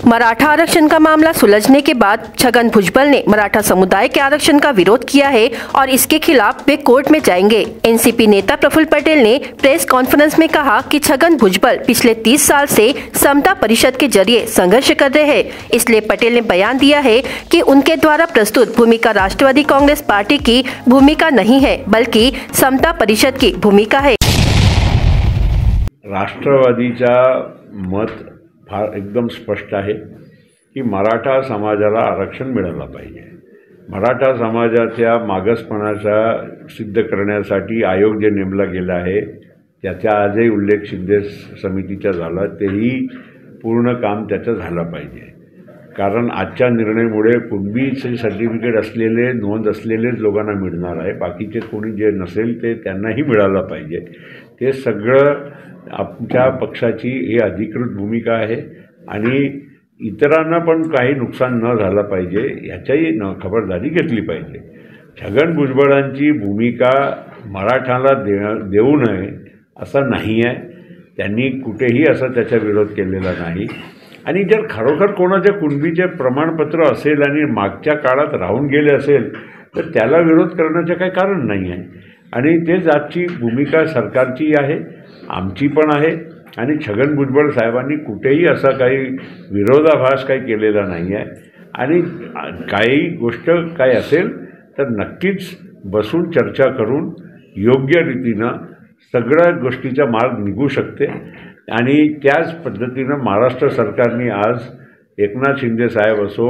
मराठा आरक्षण का मामला सुलझने के बाद छगन भुजबल ने मराठा समुदाय के आरक्षण का विरोध किया है और इसके खिलाफ वे कोर्ट में जाएंगे। एनसीपी नेता प्रफुल्ल पटेल ने प्रेस कॉन्फ्रेंस में कहा कि छगन भुजबल पिछले 30 साल से समता परिषद के जरिए संघर्ष कर रहे हैं, इसलिए पटेल ने बयान दिया है कि उनके द्वारा प्रस्तुत भूमिका राष्ट्रवादी कांग्रेस पार्टी की भूमिका नहीं है, बल्कि समता परिषद की भूमिका है। राष्ट्रवादीचा मत फार एकदम स्पष्ट आहे की मराठा समाजाला आरक्षण मिळालं पाहिजे। मराठा समाजाच्या मागासपणाचा सिद्ध करण्यासाठी आयोग जे नेमला गेला आहे त्याचा आजही उल्लेख शिंदे समितीचा झाला, तेही पूर्ण काम त्याचं झालं पाहिजे। कारण आजच्या निर्णयामुळे कुणबीचे सर्टिफिकेट असलेले नोंद असलेलेच लोकांना मिळणार आहे, बाकीचे कोणी जे नसेल ते त्यांनाही मिळालं पाहिजे। ते सगळं आमच्या पक्षाची ही अधिकृत भूमिका आहे आणि इतरांना पण काही नुकसान न झालं पाहिजे याच्याही खबरदारी घेतली पाहिजे। छगन भुजबळांची भूमिका मराठाला देऊ नये असं नाही आहे, त्यांनी कुठेही असं त्याचा विरोध केलेला नाही। आणि जर खरोखर कोणाच्या कुणबीचे प्रमाणपत्र असेल आणि मागच्या काळात राहून गेले असेल तर त्याला विरोध करण्याचं काही कारण नाही आहे आणि तेच आजची भूमिका सरकारची आहे, आमची पण आहे। आणि छगन भुजबळ साहेबांनी कुठेही असा काही विरोधाभास काही केलेला नाही आहे आणि काही गोष्ट काय असेल तर नक्कीच बसून चर्चा करून योग्य रीतीनं सगळ्या गोष्टीचा मार्ग निघू शकते। आणि त्याच पद्धतीनं महाराष्ट्र सरकारने आज एकनाथ शिंदे साहेब असो,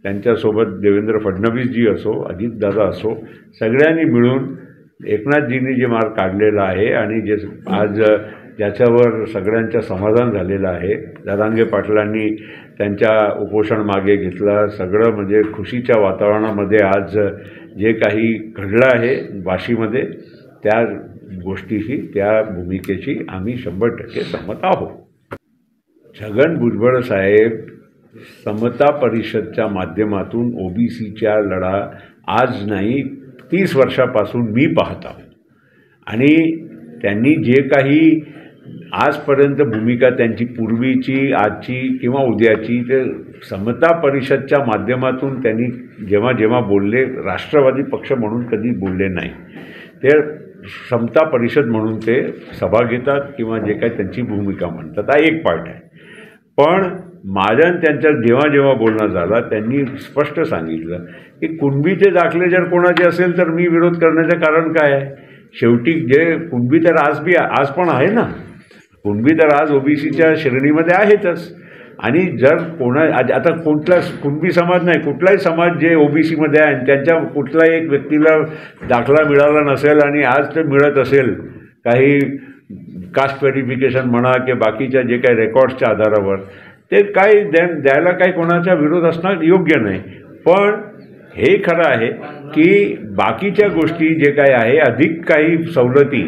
त्यांच्यासोबत देवेंद्र फडणवीसजी असो, अजितदादा असो, सगळ्यांनी मिळून एकनाथजींनी जे मार्ग काढलेला आहे आणि जे आज ज्याच्यावर सगळ्यांचं समाधान झालेलं आहे, जरांगे पाटलांनी त्यांच्या उपोषण मागे घेतलं, सगळं म्हणजे खुशीच्या वातावरणामध्ये आज जे काही घडलं आहे वाशीमध्ये त्या गोष्टीशी, त्या भूमिकेशी आम्ही 100% सहमत आहोत। छगन भुजबळ साहेब समता परिषदच्या माध्यमातून ओबीसीच्या लढा आज नाही 30 वर्षापासून मी पाहत आहोत आणि त्यांनी जे काही आजपर्यंत भूमिका त्यांची पूर्वीची, आजची किंवा उद्याची, ते समता परिषदच्या माध्यमातून त्यांनी जेव्हा जेव्हा बोलले, राष्ट्रवादी पक्ष म्हणून कधी बोलले नाही, ते समता परिषद म्हणून ते सभा घेतात किंवा जे काही त्यांची भूमिका म्हणतात, हा एक पार्ट आहे। पण माझ्या त्यांच्या जेव्हा जेव्हा बोलणं झाला त्यांनी स्पष्ट सांगितलं की कुणबीचे दाखले जर कोणाचे असेल तर मी विरोध करण्याचं कारण काय आहे। शेवटी जे कुणबी तर आज पण आहे ना, कुणबी तर आज ओबीसीच्या श्रेणीमध्ये आहेतच आणि जर आता कुठला कुणबी समाज नाही, कुठलाही समाज जे ओबीसीमध्ये आहे आणि त्यांच्या कुठल्याही एक व्यक्तीला दाखला मिळाला नसेल आणि आज ते मिळत असेल काही कास्ट व्हेरिफिकेशन म्हणा किंवा बाकीच्या जे काही रेकॉर्ड्सच्या आधारावर, ते काही द्यायला काही कोणाचा विरोध असणं योग्य नाही। पण हे खरं आहे की बाकीच्या गोष्टी जे काही आहे, अधिक काही सवलती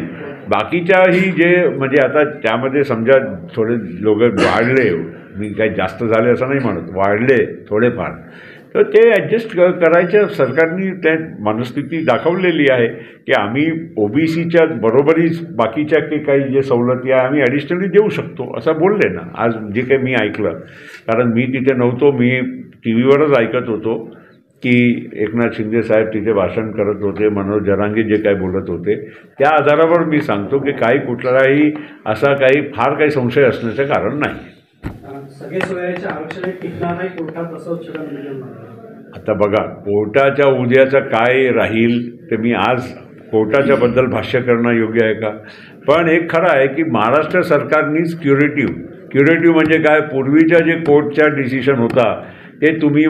बाकीच्याही जे म्हणजे आता त्यामध्ये समजा थोडे लोक वाढले, मी काही जास्त झाले असं नाही म्हणत, वाढले थोडेफार, तर ते ॲडजस्ट करायच्या सरकारने त्या मनस्थिती दाखवलेली आहे की आम्ही ओबीसीच्या बरोबरीच बाकीच्या काही जे सवलती आहे आम्ही ॲडिशनली देऊ शकतो असं बोलले ना। आज जे काही मी ऐकलं, कारण मी तिथे नव्हतो, मी TV वरच ऐकत होतो की एकनाथ शिंदे साहेब तिथे भाषण करत होते, मनोज जरांगे जे काही बोलत होते, त्या आधारावर मी सांगतो की काही कुठलाही असा काही फार काही संशय असण्याचं कारण नाही। आता बघा, कोर्टाच्या उद्याचं काय राहील ते मी आज कोर्टाच्या बद्दल भाष्य करणं योग्य आहे का? पण एक खरं आहे की महाराष्ट्र सरकारनीच क्युरेटिव्ह म्हणजे काय, पूर्वीच्या जे कोर्टच्या डिसिशन होता ते तुम्ही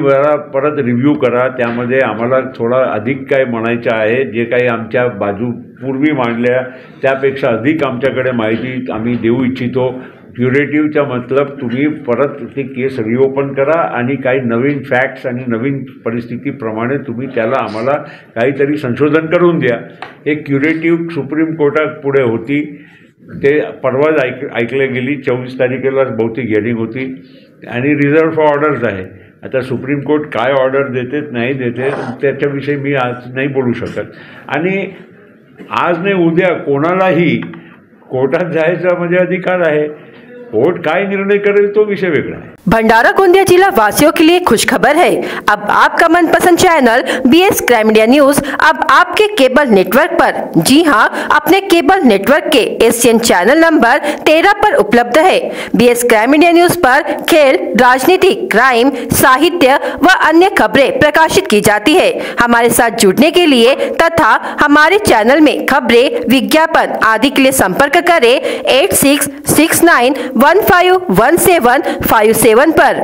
परत रिव्ह्यू करा, त्यामध्ये आम्हाला थोडा अधिक काय म्हणायचं आहे, जे काही आमच्या बाजू पूर्वी मांडल्या त्यापेक्षा अधिक आमच्याकडे माहिती आम्ही देऊ इच्छितो। क्युरेटिव्हचा मतलब तुम्ही परत ते केस रिओपन करा आणि काही नवीन फॅक्ट्स आणि नवीन परिस्थितीप्रमाणे तुम्ही त्याला आम्हाला काहीतरी संशोधन करून द्या। हे क्युरेटिव्ह सुप्रीम कोर्टात पुढे होती, ते परवाच ऐकले गेली, 24 तारखेला बहुतेक हिअरिंग होती आणि रिझर्व्ह ऑर्डर्स आहे। आता सुप्रीम कोर्ट काय ऑर्डर देते नाही देते त्याच्याविषयी मी आज नाही बोलू शकत आणि आज नाही उद्या कोणालाही कोर्टात जायचा म्हणजे अधिकार आहे। कोर्ट काय निर्णय करेल तो विषय वेगळा आहे। भंडारा गोंदिया जिला वासियों के लिए खुशखबर है। अब आपका मनपसंद channel BS crime media news अब आपके केबल नेटवर्क पर, जी हां, अपने केबल नेटवर्क के एशियन चैनल नंबर 13 पर उपलब्ध है। BS क्राइम मीडिया न्यूज पर खेल, राजनीति, क्राइम, साहित्य व अन्य खबरें प्रकाशित की जाती है। हमारे साथ जुड़ने के लिए तथा हमारे चैनल में खबरें, विज्ञापन आदि के लिए संपर्क करें 8669151757 पर।